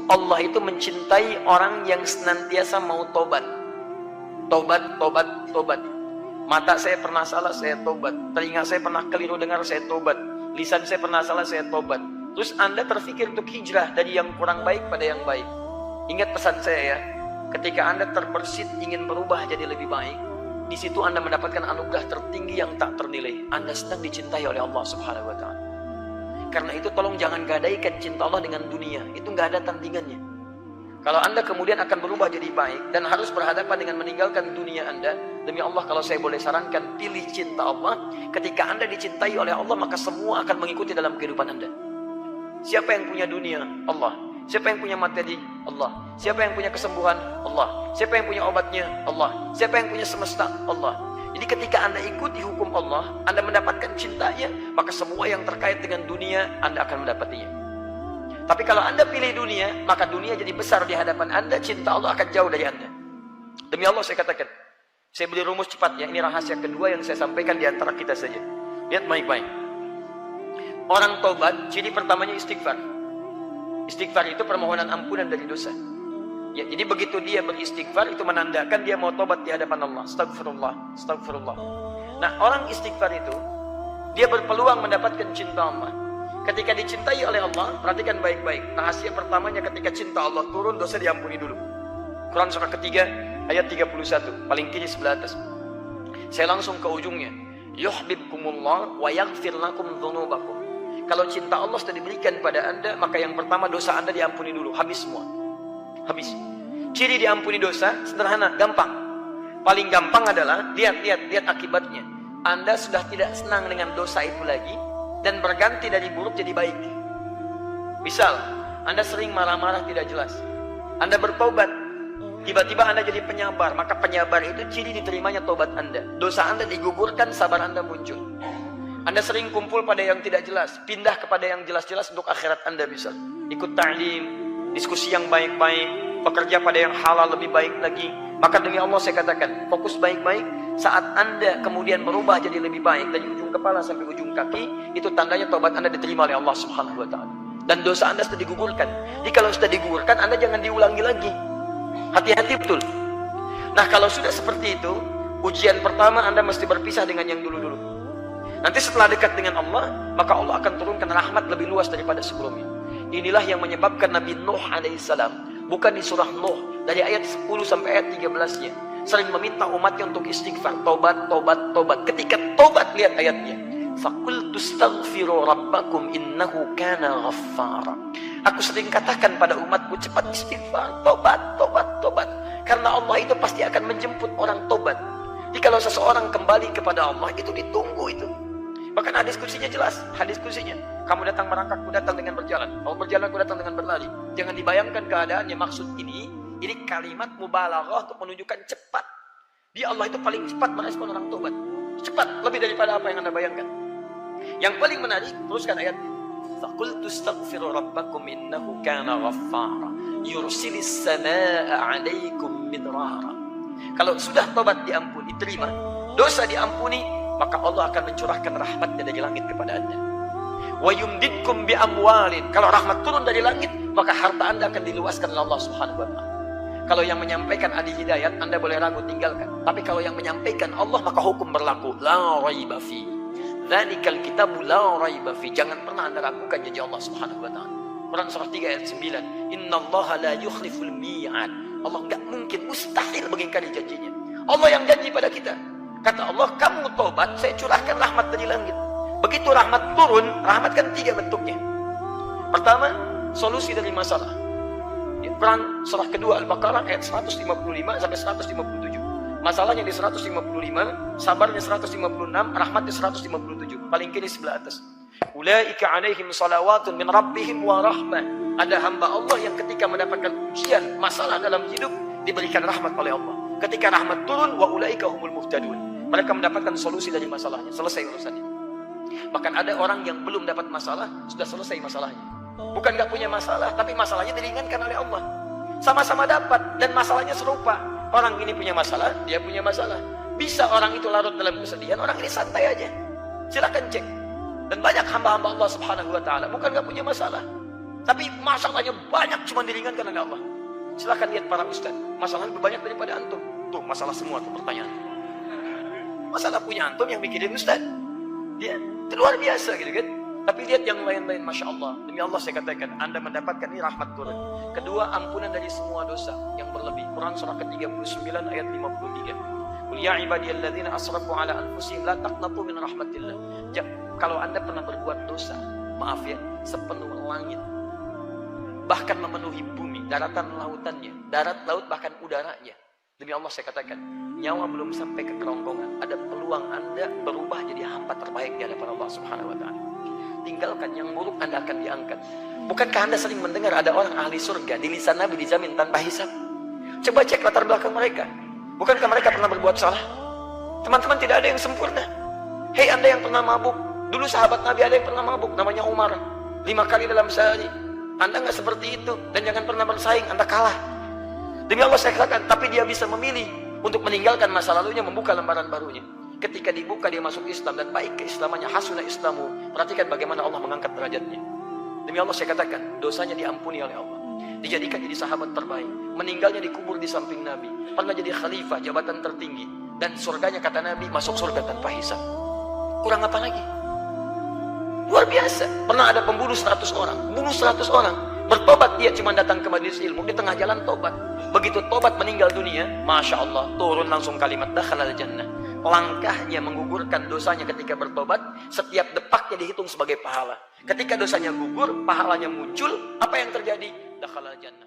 Allah itu mencintai orang yang senantiasa mau tobat. Tobat, tobat, tobat. Mata saya pernah salah, saya tobat. Telinga saya pernah keliru dengar, saya tobat. Lisan saya pernah salah, saya tobat. Terus Anda terfikir untuk hijrah dari yang kurang baik pada yang baik. Ingat pesan saya ya, ketika Anda terbersit ingin berubah jadi lebih baik, di situ Anda mendapatkan anugerah tertinggi yang tak ternilai. Anda sedang dicintai oleh Allah Subhanahu wa Ta'ala. Karena itu tolong jangan gadaikan cinta Allah dengan dunia. Itu nggak ada tandingannya. Kalau Anda kemudian akan berubah jadi baik dan harus berhadapan dengan meninggalkan dunia Anda, demi Allah kalau saya boleh sarankan, pilih cinta Allah. Ketika Anda dicintai oleh Allah, maka semua akan mengikuti dalam kehidupan Anda. Siapa yang punya dunia? Allah. Siapa yang punya materi? Allah. Siapa yang punya kesembuhan? Allah. Siapa yang punya obatnya? Allah. Siapa yang punya semesta? Allah. Jadi ketika Anda ikuti hukum Allah, Anda mendapatkan cintanya, maka semua yang terkait dengan dunia, Anda akan mendapatinya. Tapi kalau Anda pilih dunia, maka dunia jadi besar di hadapan Anda, cinta Allah akan jauh dari Anda. Demi Allah saya katakan, saya beri rumus cepat ya, ini rahasia kedua yang saya sampaikan di antara kita saja. Lihat baik-baik. Orang tobat, ciri pertamanya istighfar. Istighfar itu permohonan ampunan dari dosa. Ya, jadi begitu dia beristighfar, itu menandakan dia mau tobat di hadapan Allah. Astagfirullah, astagfirullah. Nah, orang istighfar itu, dia berpeluang mendapatkan cinta Allah. Ketika dicintai oleh Allah, perhatikan baik-baik. Rahasia pertamanya ketika cinta Allah turun, dosa diampuni dulu. Quran surah ketiga, ayat 31, paling kiri sebelah atas. Saya langsung ke ujungnya. Yuhibbukumullah wa yaghfir lakum dzunubakum. Kalau cinta Allah sudah diberikan pada Anda, maka yang pertama dosa Anda diampuni dulu, habis semua. Habis. Ciri diampuni dosa sederhana, gampang. Paling gampang adalah lihat akibatnya. Anda sudah tidak senang dengan dosa itu lagi dan berganti dari buruk jadi baik. Misal, Anda sering marah-marah tidak jelas. Anda bertobat, tiba-tiba Anda jadi penyabar, maka penyabar itu ciri diterimanya tobat Anda. Dosa Anda digugurkan, sabar Anda muncul. Anda sering kumpul pada yang tidak jelas, pindah kepada yang jelas-jelas untuk akhirat Anda bisa. Ikut ta'lim, diskusi yang baik-baik, bekerja pada yang halal lebih baik lagi. Maka demi Allah saya katakan, fokus baik-baik. Saat Anda kemudian berubah jadi lebih baik dari ujung kepala sampai ujung kaki, itu tandanya tobat Anda diterima oleh Allah Subhanahu wa Ta'ala. Dan dosa Anda sudah digugurkan. Jadi kalau sudah digugurkan, Anda jangan diulangi lagi. Hati-hati betul. Nah, kalau sudah seperti itu, ujian pertama Anda mesti berpisah dengan yang dulu-dulu. Nanti setelah dekat dengan Allah, maka Allah akan turunkan rahmat lebih luas daripada sebelumnya. Inilah yang menyebabkan Nabi Nuh alaihissalam, bukan di surah Nuh, dari ayat 10 sampai ayat 13-nya, sering meminta umatnya untuk istighfar, tobat, tobat, tobat. Ketika tobat, lihat ayatnya. Faqultu astaghfiru rabbakum innahu kana ghaffara. Aku sering katakan pada umatku, cepat istighfar, tobat, tobat, tobat. Karena Allah itu pasti akan menjemput orang tobat. Jadi kalau seseorang kembali kepada Allah, itu ditunggu itu. Bahkan hadis kutsinya jelas, hadis kutsinya. Kamu datang merangkak, aku datang dengan berjalan. Kamu berjalan, aku datang dengan berlari. Jangan dibayangkan keadaannya. Maksud ini kalimat mubalaghah untuk menunjukkan cepat. Dia Allah itu paling cepat merespon orang tobat. Cepat, lebih daripada apa yang Anda bayangkan. Yang paling menarik, teruskan ayatnya. Faqultu astaghfiru rabbakum innahu kana ghaffara yursilis samaa'a 'alaikum midrara. Kalau sudah tobat diampuni, terima, dosa diampuni, maka Allah akan mencurahkan rahmatnya dari langit kepada Anda. Wa yumdidkum bi amwalin. Kalau rahmat turun dari langit, maka harta Anda akan diluaskan oleh Allah Subhanahu wa Ta'ala. Kalau yang menyampaikan adi hidayat, Anda boleh ragu, tinggalkan. Tapi kalau yang menyampaikan Allah, maka hukum berlaku. La raiba fi. Dzalikal kitabu la raiba fi. Jangan pernah Anda ragukan janji Allah Subhanahu wa Ta'ala. Quran surah 3 ayat 9. Innallaha la yukhliful mi'ad. Allah enggak mungkin, mustahil mengingkari janjinya. Allah yang janji pada kita. Kata Allah, kamu tobat, saya curahkan rahmat dari langit. Begitu rahmat turun, rahmat kan 3 bentuknya. Pertama, solusi dari masalah. Quran surah kedua Al-Baqarah ayat 155 sampai 157. Masalahnya di 155, sabarnya 156, rahmatnya 157. Paling kiri sebelah atas. Ulaika alaihim salawatun min rabbihim wa rahmah. Ada hamba Allah yang ketika mendapatkan ujian, masalah dalam hidup, diberikan rahmat oleh Allah. Ketika rahmat turun, wa ulaika humul muhtadun. Mereka mendapatkan solusi dari masalahnya, selesai urusannya. Bahkan ada orang yang belum dapat masalah, sudah selesai masalahnya. Bukan nggak punya masalah, tapi masalahnya diringankan oleh Allah. Sama-sama dapat, dan masalahnya serupa. Orang ini punya masalah, dia punya masalah. Bisa orang itu larut dalam kesedihan, orang ini santai aja. Silakan cek. Dan banyak hamba-hamba Allah Subhanahu wa Ta'ala bukan nggak punya masalah, Tapi masalahnya banyak, cuma diringankan oleh Allah. Silahkan lihat para ustaz, masalahnya lebih banyak daripada antum. Tuh masalah semua tuh pertanyaan. Masalah punya antum yang mikirin ustaz. Dia itu luar biasa gitu kan. Tapi lihat yang lain-lain, Masya Allah. Demi Allah saya katakan, Anda mendapatkan ini rahmat turun. Kedua, ampunan dari semua dosa yang berlebih. Quran surah ke-39 ayat 53. Qul ya ibadiyalladzina asrafu ala anfusihim la taqnatu min rahmatillah. Kalau Anda pernah berbuat dosa, maaf ya, sepenuh langit, bahkan memenuhi bumi, daratan lautannya, darat laut bahkan udaranya. Demi Allah saya katakan, nyawa belum sampai ke kerongkongan, ada peluang Anda berubah jadi hamba terbaik di hadapan Allah Subhanahu wa taala. Tinggalkan yang buruk, Anda akan diangkat. Bukankah Anda sering mendengar ada orang ahli surga di lisan Nabi dijamin tanpa hisab? Coba cek latar belakang mereka. Bukankah mereka pernah berbuat salah? Teman-teman, tidak ada yang sempurna. Hei Anda yang pernah mabuk, dulu sahabat Nabi ada yang pernah mabuk, namanya Umar, 5 kali dalam sehari. Anda nggak seperti itu, dan jangan pernah bersaing, Anda kalah. Demi Allah saya katakan, tapi dia bisa memilih untuk meninggalkan masa lalunya, membuka lembaran barunya. Ketika dibuka dia masuk Islam dan baik keislamannya, hasuna islamu. Perhatikan bagaimana Allah mengangkat derajatnya. Demi Allah saya katakan, dosanya diampuni oleh Allah. Dijadikan jadi sahabat terbaik. Meninggalnya dikubur di samping Nabi. Pernah jadi khalifah, jabatan tertinggi. Dan surganya kata Nabi, masuk surga tanpa hisab. Kurang apa lagi? Luar biasa. Pernah ada pembunuh 100 orang. Bunuh 100 orang. Bertobat dia cuma datang ke majelis ilmu. Di tengah jalan tobat. Begitu tobat meninggal dunia, Masya Allah, turun langsung kalimat dakhalal jannah. Langkahnya menggugurkan dosanya ketika bertobat, setiap depaknya dihitung sebagai pahala. Ketika dosanya gugur, pahalanya muncul, apa yang terjadi? Dakhalal jannah.